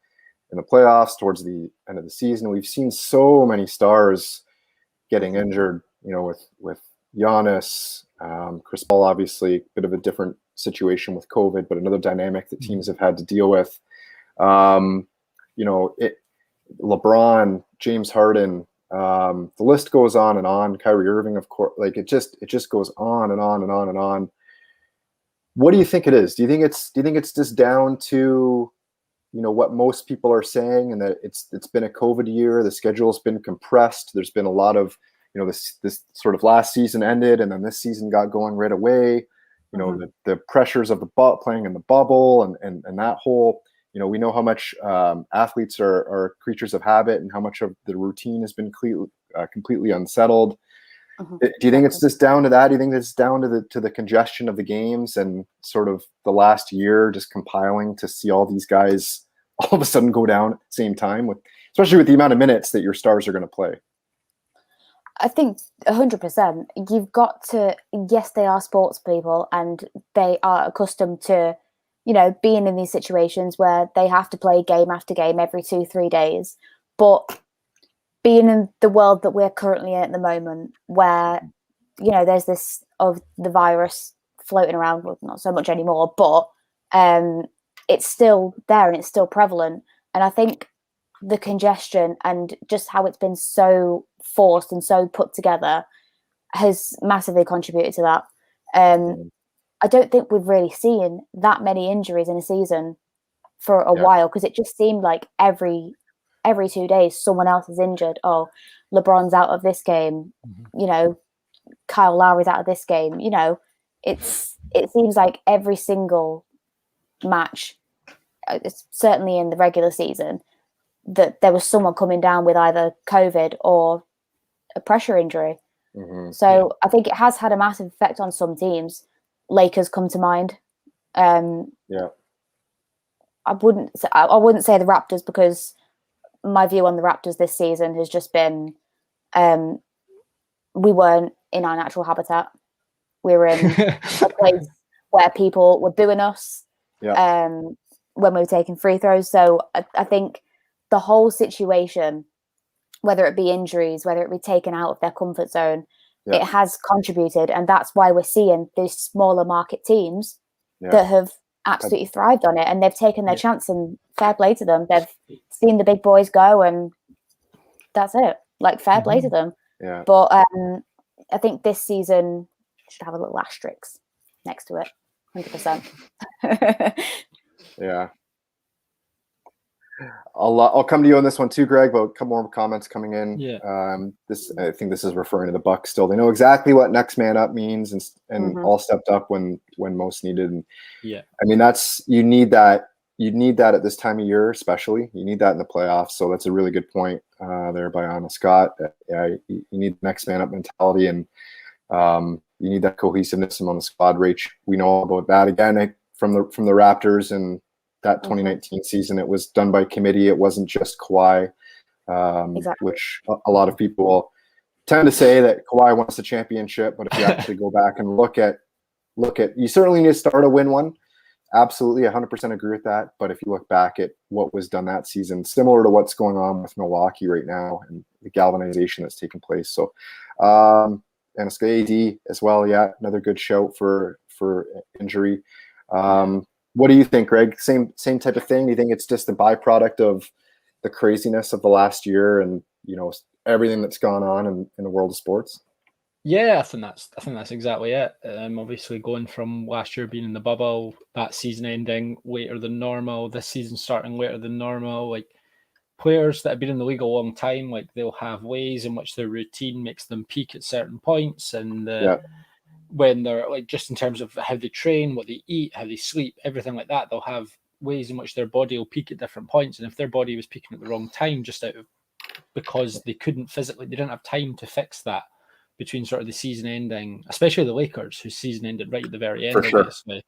in the playoffs towards the end of the season, we've seen so many stars getting injured. With Giannis, Chris Paul, obviously a bit of a different situation with COVID, but another dynamic that teams have had to deal with. LeBron, James Harden, the list goes on and on. Kyrie Irving, of course, like it just goes on and on and on and on. What do you think it is? Do you think it's just down to, what most people are saying, and that it's been a COVID year, the schedule's been compressed, there's been a lot of, this sort of last season ended and then this season got going right away, the pressures of playing in the bubble and that whole, we know how much athletes are creatures of habit and how much of the routine has been completely unsettled. Do you think it's just down to that? Do you think it's down to the congestion of the games and sort of the last year just compiling to see all these guys all of a sudden go down at the same time, especially with the amount of minutes that your stars are going to play? I think 100%. You've got to, yes, they are sports people and they are accustomed to, being in these situations where they have to play game after game every 2-3 days. But being in the world that we're currently in at the moment, where, there's this of the virus floating around, well, not so much anymore, but it's still there and it's still prevalent. And I think the congestion and just how it's been so forced and so put together has massively contributed to that. I don't think we've really seen that many injuries in a season for a while, because it just seemed like every 2 days someone else is injured. Oh, LeBron's out of this game. Kyle Lowry's out of this game. It seems like every single match, it's certainly in the regular season, that there was someone coming down with either COVID or a pressure injury. So I think it has had a massive effect on some teams. Lakers come to mind. I wouldn't say the Raptors, because my view on the Raptors this season has just been we weren't in our natural habitat. We were in a place where people were booing us when we were taking free throws. So I think the whole situation, whether it be injuries, whether it be taken out of their comfort zone, it has contributed. And that's why we're seeing these smaller market teams that have absolutely thrived on it, and they've taken their chance, and fair play to them. They've seen the big boys go, and that's it. Like, fair play to them. But I think this season should have a little asterisk next to it. 100%. I'll come to you on this one too, Greg, but a couple more comments coming in. I think this is referring to the Bucks still. They know exactly what next man up means, and all stepped up when most needed. And I mean, you need that at this time of year, especially. You need that in the playoffs. So that's a really good point there by Anna Scott. You need next man up mentality, and you need that cohesiveness among the squad. Rach, we know all about that again from the Raptors, and that 2019 season. It was done by committee. It wasn't just Kawhi, Exactly. which a lot of people tend to say that Kawhi wants the championship. But if you actually go back and look at, you certainly need to start to win one. Absolutely, 100% agree with that. But if you look back at what was done that season, similar to what's going on with Milwaukee right now and the galvanization that's taken place. So, and it's AD as well. Yeah, another good shout for injury. What do you think, Greg? Same type of thing? Do you think it's just a byproduct of the craziness of the last year and, you know, everything that's gone on in the world of sports? Yeah, I think that's exactly it. Obviously, going from last year being in the bubble, that season ending later than normal, this season starting later than normal. Like, players that have been in the league a long time, like, they'll have ways in which their routine makes them peak at certain points, and when they're, like, just in terms of how they train, what they eat, how they sleep, everything like that, they'll have ways in which their body will peak at different points. And if their body was peaking at the wrong time, just out of because they didn't have time to fix that between sort of the season ending, especially the Lakers, whose season ended right at the very end, obviously.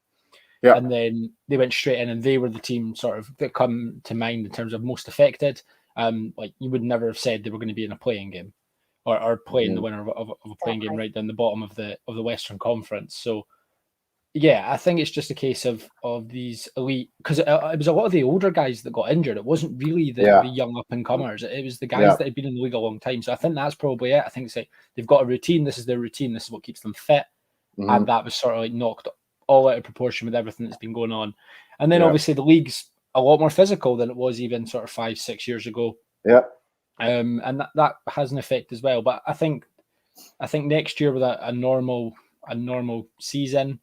Yeah. And then they went straight in, and they were the team sort of that come to mind in terms of most affected. Like, you would never have said they were going to be in a playing game or playing the winner of a playing game right down the bottom of the Western Conference. So, yeah, I think it's just a case of these elite, because it was a lot of the older guys that got injured. It wasn't really the young up and comers. It was the guys that had been in the league a long time. So I think that's probably it. I think it's like they've got a routine. This is their routine. This is what keeps them fit, and that was sort of like knocked all out of proportion with everything that's been going on. And then obviously the league's a lot more physical than it was even sort of 5-6 years ago. Yeah. And that has an effect as well. But I think next year with a normal season,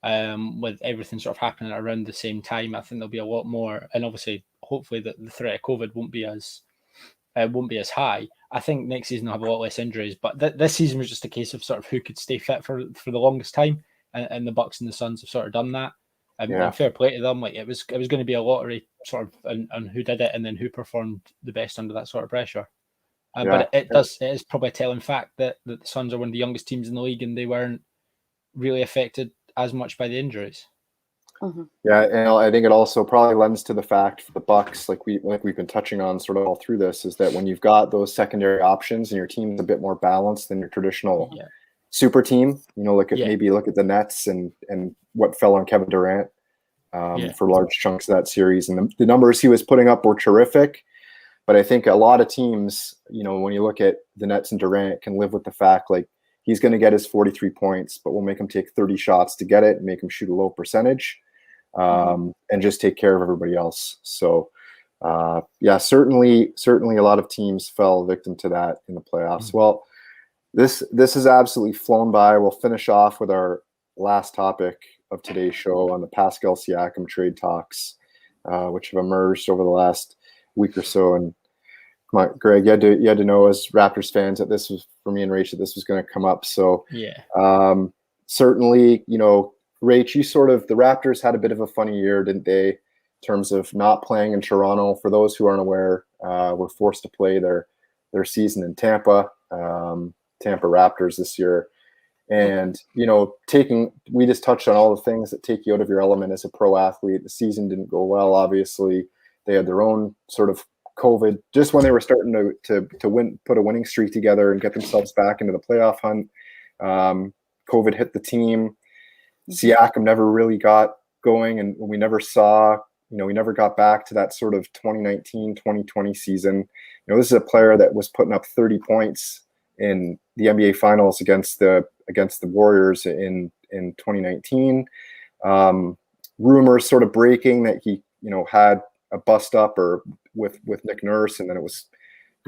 with everything sort of happening around the same time, I think there'll be a lot more, and obviously, hopefully, the threat of COVID won't be as high. I think next season will have a lot less injuries, but this season was just a case of sort of who could stay fit for the longest time, and the Bucks and the Suns have sort of done that. And fair play to them. Like, it was going to be a lottery sort of on who did it and then who performed the best under that sort of pressure. But it is probably a telling fact that the Suns are one of the youngest teams in the league, and they weren't really affected as much by the injuries. Yeah, and I think it also probably lends to the fact for the Bucks, like we've been touching on sort of all through this, is that when you've got those secondary options and your team's a bit more balanced than your traditional super team, you know, look at the Nets and what fell on Kevin Durant for large chunks of that series, and the numbers he was putting up were terrific. But I think a lot of teams, you know, when you look at the Nets and Durant, can live with the fact, like, he's going to get his 43 points, but we'll make him take 30 shots to get it and make him shoot a low percentage, and just take care of everybody else. So, certainly a lot of teams fell victim to that in the playoffs. Well, this has absolutely flown by. We'll finish off with our last topic of today's show on the Pascal Siakam trade talks, which have emerged over the last week or so. And come on, Greg, you had to know, as Raptors fans, that this was, for me and Rach, that this was going to come up. So certainly, you know, Rach, the Raptors had a bit of a funny year, didn't they, in terms of not playing in Toronto. For those who aren't aware, were forced to play their season in Tampa Raptors this year. And, you know, we just touched on all the things that take you out of your element as a pro athlete. The season didn't go well, obviously. They had their own sort of COVID just when they were starting to win, put a winning streak together and get themselves back into the playoff hunt. COVID hit the team. Siakam never really got going, and we never got back to that sort of 2019, 2020 season. You know, this is a player that was putting up 30 points in the NBA Finals against the Warriors in 2019. Rumors sort of breaking that he, you know, had a bust up or with Nick Nurse, and then he was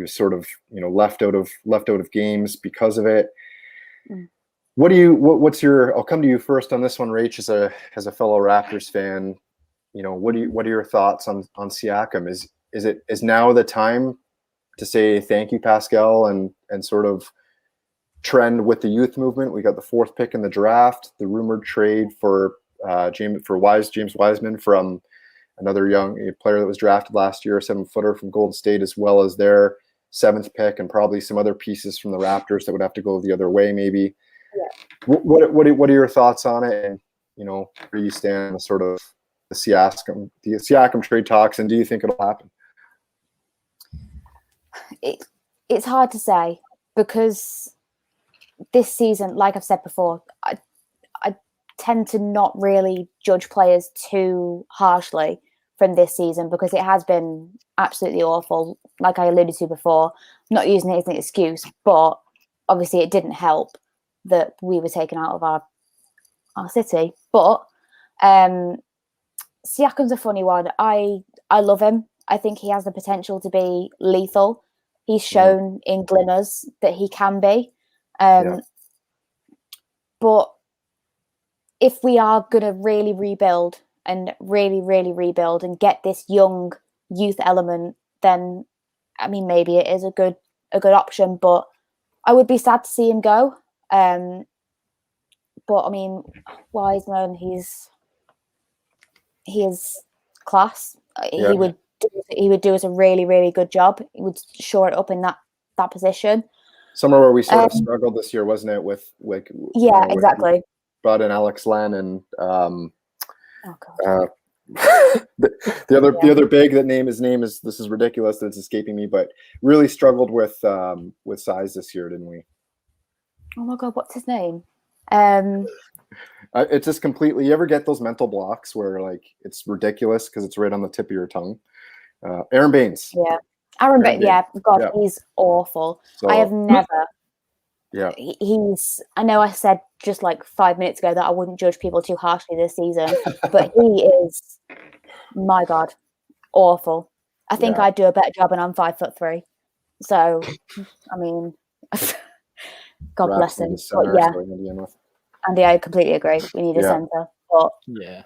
sort of, you know, left out of games because of it. What's your? I'll come to you first on this one, Rach, as a fellow Raptors fan. You know, what are your thoughts on Siakam? Is now the time to say thank you, Pascal, and sort of trend with the youth movement? We got the 4th pick in the draft, the rumored trade for James Wiseman from another young player that was drafted last year, a 7-footer from Golden State, as well as their 7th pick, and probably some other pieces from the Raptors that would have to go the other way, maybe. What are your thoughts on it? And, you know, where you stand on the sort of Siakam trade talks, and do you think it'll happen? It's hard to say because this season, like I've said before, I tend to not really judge players too harshly from this season because it has been absolutely awful. Like I alluded to before, not using it as an excuse, but obviously it didn't help that we were taken out of our city. But Siakam's a funny one. I love him. I think he has the potential to be lethal. He's shown in glimmers that he can be. But if we are going to really rebuild and really, really rebuild and get this young youth element, then, I mean, maybe it is a good option, but I would be sad to see him go. But, I mean, Wiseman, he is class. Yeah. He would do us a really, really good job. He would shore it up in that position. Somewhere where we sort of struggled this year, wasn't it? With exactly. Brought in Alex Len and God. the other big his name is, this is ridiculous that it's escaping me, but really struggled with size this year, didn't we? Oh my God, what's his name? It's just completely. You ever get those mental blocks where like it's ridiculous because it's right on the tip of your tongue? Aaron Baines. Yeah, Aaron Baines. Yeah, God, yeah. He's awful. So, I have never. Yeah. I know I said just like 5 minutes ago that I wouldn't judge people too harshly this season, but he is, my God, awful. I think I'd do a better job, and I'm 5'3". So, I mean, God bless him. But yeah, Andy, I completely agree. We need a center. But yeah,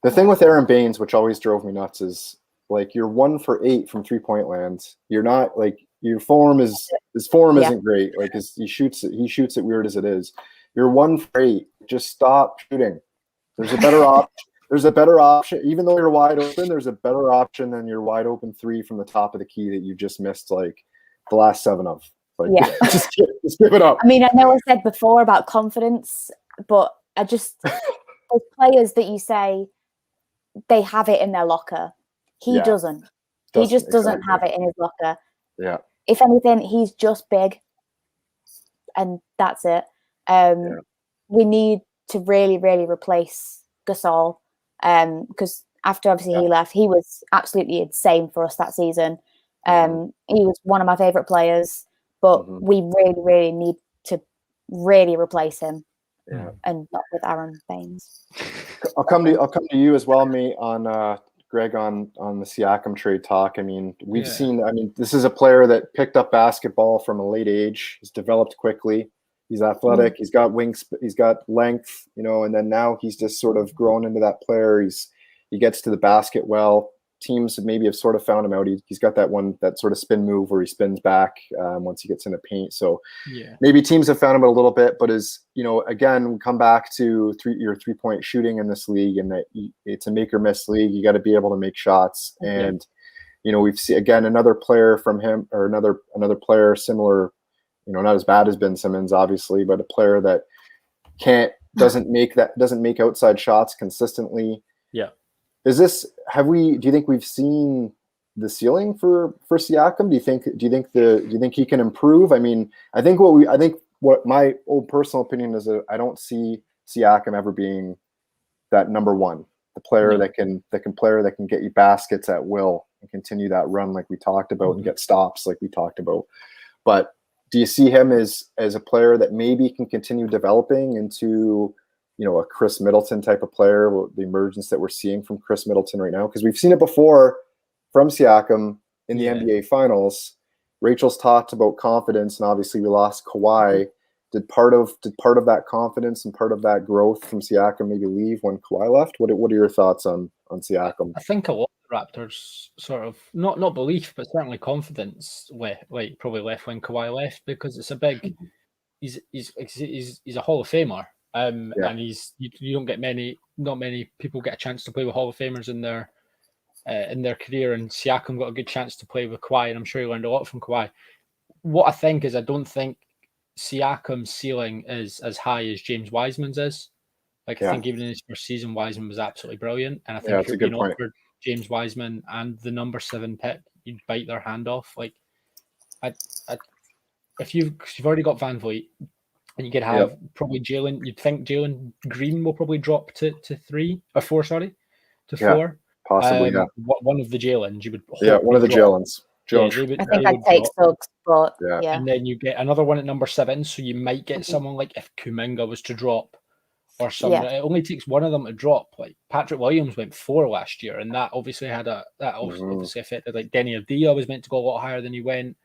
the thing with Aaron Baines, which always drove me nuts, is like you're 1 for 8 from 3-point land. You're not like his form isn't great. Like he shoots it weird as it is. You're 1 for 8. Just stop shooting. There's a better option. There's a better option. Even though you're wide open, there's a better option than your wide open 3 from the top of the key that you just missed like the last 7 of. Like, just give it up. I mean, I know I said before about confidence, but I just those players that you say they have it in their locker. He doesn't. He just doesn't have it in his locker. Yeah. If anything, he's just big, and that's it. We need to really, really replace Gasol, because after obviously he left, he was absolutely insane for us that season. He was one of my favorite players, but we really, really need to really replace him. Yeah. And not with Aaron Baines. I'll come to you as well, mate, on Greg on the Siakam trade talk. I mean, we've seen. I mean, this is a player that picked up basketball from a late age. He's developed quickly. He's athletic. He's got wings. He's got length. And then now he's just sort of grown into that player. He gets to the basket well. Teams maybe have sort of found him out. He's got that sort of spin move where he spins back once he gets in the paint. So maybe teams have found him a little bit, but again, we come back to your 3-point shooting in this league, and that it's a make or miss league. You got to be able to make shots. And, we've seen again, another player from him, or another player similar, not as bad as Ben Simmons, obviously, but a player that doesn't make outside shots consistently. Yeah. Do you think we've seen the ceiling for Siakam? Do you think he can improve? I mean, I think what my old personal opinion is that I don't see Siakam ever being that number one, the player that can get you baskets at will and continue that run like we talked about and get stops like we talked about. But do you see him as a player that maybe can continue developing into a Chris Middleton type of player, the emergence that we're seeing from Chris Middleton right now? Because we've seen it before from Siakam in the NBA Finals. Rachel's talked about confidence, and obviously we lost Kawhi. Did part of that confidence and part of that growth from Siakam maybe leave when Kawhi left? What are your thoughts on Siakam? I think a lot of Raptors sort of not belief, but certainly confidence probably left when Kawhi left, because it's a big. He's a Hall of Famer. And you don't get not many people get a chance to play with Hall of Famers in their career, and Siakam got a good chance to play with Kawhi, and I'm sure he learned a lot from Kawhi. What I think is, I don't think Siakam's ceiling is as high as James Wiseman's is. Like, I think even in his first season, Wiseman was absolutely brilliant. And I think if that's you're a good being point. offered James Wiseman and the number 7 pick, you'd bite their hand off. Like, if you've already got Van Vliet, and you could have probably Jalen, you'd think Jalen Green will probably drop to 3 or 4, sorry, to 4. Possibly, One of the Jalens, you would hope one of the Jalens. I think I'd take Suggs, but yeah. And then you get another one at number 7, so you might get someone like if Kuminga was to drop or someone. It only takes one of them to drop. Like Patrick Williams went 4 last year, and that obviously obviously affected. Like Denny Avdia was meant to go a lot higher than he went,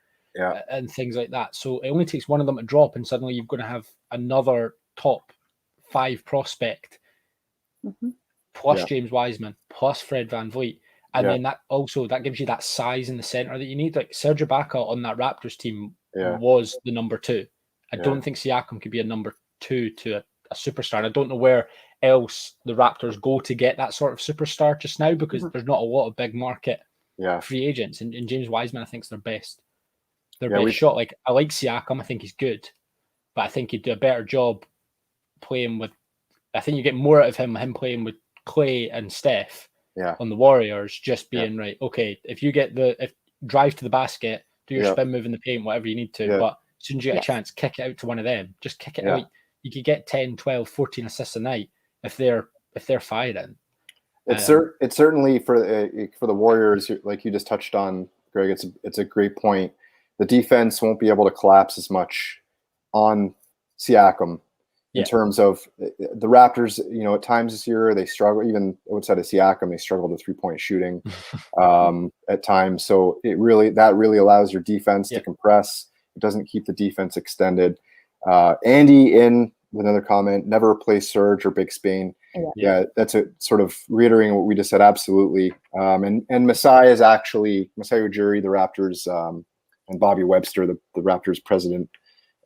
and things like that. So it only takes one of them to drop, and suddenly you're going to have another top 5 prospect plus James Wiseman plus Fred VanVleet. And then that gives you that size in the center that you need. Like Serge Ibaka on that Raptors team was the number 2. I don't think Siakam could be a number 2 to a superstar. And I don't know where else the Raptors go to get that sort of superstar just now, because there's not a lot of big market free agents. And James Wiseman, I think, is their best shot. Like, I like Siakam. I think he's good, but I think he'd do a better job playing with. I think you get more out of him playing with Clay and Steph. On the Warriors, just being right. Okay, if you get drive to the basket, do your spin move in the paint, whatever you need to. But as soon as you get a chance, kick it out to one of them. Just kick it out. You could get 10, 12, 14 assists a night if they're firing. It's certainly for the Warriors, like you just touched on, Greg. It's a great point. The defense won't be able to collapse as much on Siakam. In terms of the Raptors, at times this year they struggle. Even outside of Siakam, they struggle to 3-point shooting at times. So that really allows your defense to compress. It doesn't keep the defense extended. Andy with another comment: never replace Serge or Big Spain. Yeah, that's a sort of reiterating what we just said. Absolutely. And Masai Ujiri, the Raptors, and Bobby Webster, the Raptors president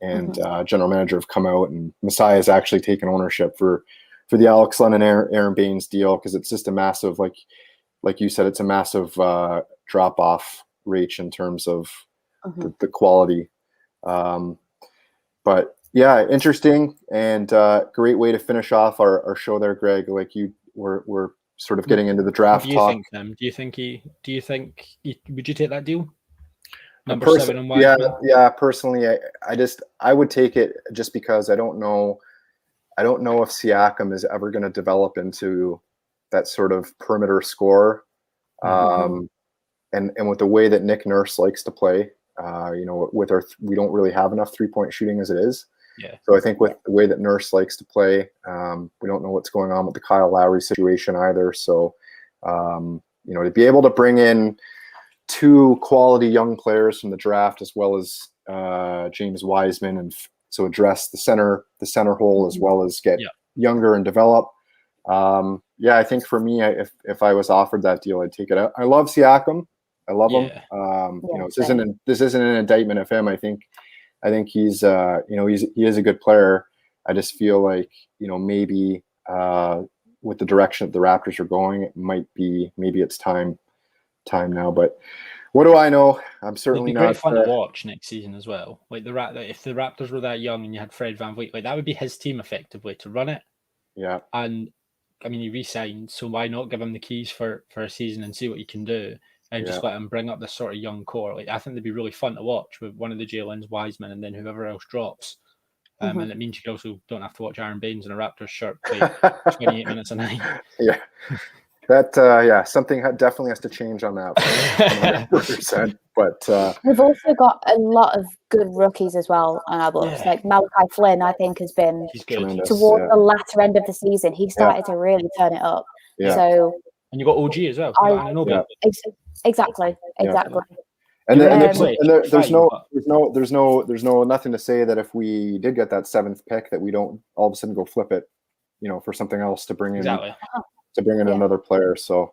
and general manager, have come out, and Masai has actually taken ownership for the Alex Len and Aaron Baines deal, because it's just a massive, like you said, it's a massive drop off rate in terms of the quality. But yeah, interesting and great way to finish off our show there, Greg. Like we're sort of getting into the draft talk. Do you think would you take that deal? Number 7 and Wiseman? Yeah. Personally, I would take it, just because I don't know if Siakam is ever going to develop into that sort of perimeter scorer. And with the way that Nick Nurse likes to play, we don't really have enough 3-point shooting as it is. Yeah. So I think with the way that Nurse likes to play, we don't know what's going on with the Kyle Lowry situation either. So, to be able to bring in 2 quality young players from the draft, as well as James Wiseman, and so address the center hole, as well as get younger and develop. I think for me, if I was offered that deal, I'd take it. I love Siakam. I love him. This isn't an indictment of him. I think he's he is a good player. I just feel like maybe with the direction that the Raptors are going, it might be maybe it's time now. But what do I know? I'm certainly not. It'd be great fun to watch next season as well. Like if the Raptors were that young and you had Fred VanVleet, like that would be his team effectively to run it. Yeah. And I mean, he re-signed, so why not give him the keys for a season and see what he can do, and just let him bring up this sort of young core. Like I think they'd be really fun to watch with one of the Jalens, Wiseman, and then whoever else drops. And it means you also don't have to watch Aaron Baines in a Raptors shirt play 28 minutes a night. Yeah. That something definitely has to change on that 100%. But we've also got a lot of good rookies as well on our books. Like Malachi Flynn, I think has been towards the latter end of the season. He started to really turn it up. Yeah. So and you got OG as well. Exactly. And there's no nothing to say that if we did get that 7th pick that we don't all of a sudden go flip it, for something else to bring in. To bring in another player. So,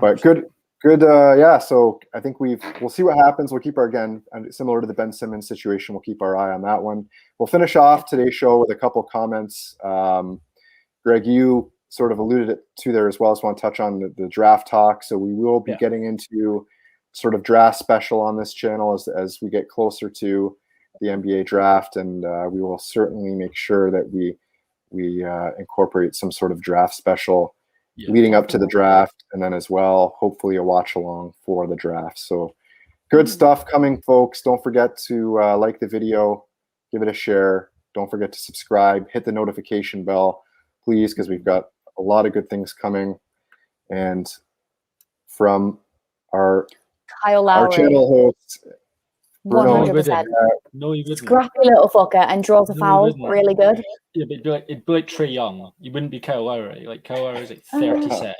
but good. So I think we'll see what happens. We'll keep similar to the Ben Simmons situation, we'll keep our eye on that one. We'll finish off today's show with a couple of comments. Greg, you sort of alluded it to there as well. I just want to touch on the draft talk. So we will be getting into sort of draft special on this channel as we get closer to the NBA draft. And we will certainly make sure that we we incorporate some sort of draft special leading up to the draft, and then as well, hopefully a watch along for the draft. So good stuff coming, folks. Don't forget to like the video, give it a share. Don't forget to subscribe, hit the notification bell, please, because we've got a lot of good things coming. And from our channel host, Bruno, 100%. No, he wouldn't. Scrappy little fucker and draws a foul really good. Yeah, but it'd be like Trae Young. You wouldn't be Kyle Lowry. Like Kyle Lowry is like 36.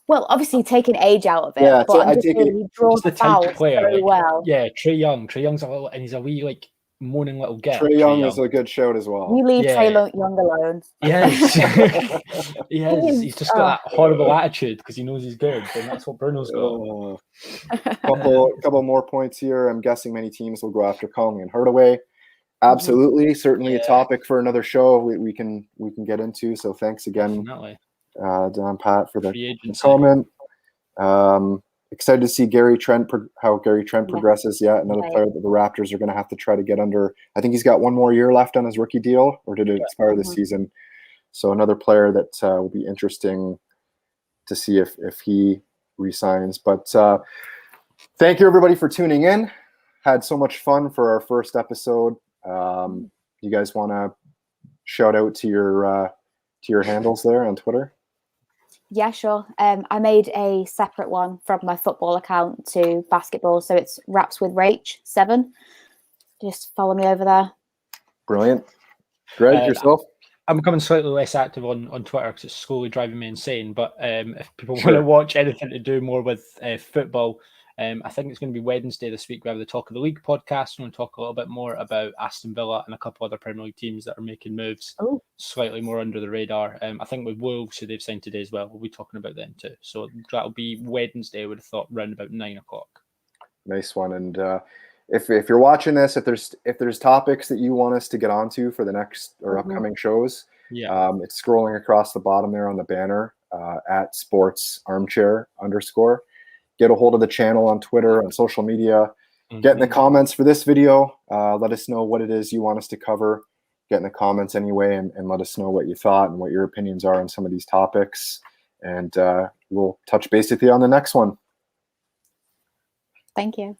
Well, obviously taking age out of it, Yeah, but so I'm just saying he draws the foul very well. Yeah, Trae Young. Trae Young's a little, and he's a wee like moaning little git. Trae Young is a good shout as well. You leave Trae Young alone. Yes, he is. He's just got that horrible attitude because he knows he's good, and that's what Bruno's got. Couple more points here. I'm guessing many teams will go after Conley and Hardaway. Absolutely, certainly a topic for another show we can get into. So thanks again, Don Pat, for the comment. Excited to see how Gary Trent progresses. Yeah, another player that the Raptors are going to have to try to get under. I think he's got one more year left on his rookie deal, or did it expire this season? So another player that will be interesting to see if he resigns. But thank you everybody for tuning in. Had so much fun for our first episode. You guys want to shout out to your handles there on Twitter? Yeah, sure. I made a separate one from my football account to basketball, so it's Raps with Rach 7. Just follow me over there. Brilliant. Greg, yourself? I'm becoming slightly less active on Twitter because it's slowly driving me insane. But if people want to watch anything to do more with football, I think it's going to be Wednesday this week. We have the Talk of the League podcast. We're going to talk a little bit more about Aston Villa and a couple other Premier League teams that are making moves slightly more under the radar. I think with Wolves, who they've signed today as well, we'll be talking about them too. So that'll be Wednesday, I would have thought, around about 9 o'clock. Nice one. And if you're watching this, if there's topics that you want us to get onto for the next or upcoming shows, it's scrolling across the bottom there on the banner at sportsarmchair_. Get a hold of the channel on Twitter, on social media. Get in the comments for this video. Let us know what it is you want us to cover. Get in the comments anyway and let us know what you thought and what your opinions are on some of these topics. And we'll touch base with you on the next one. Thank you.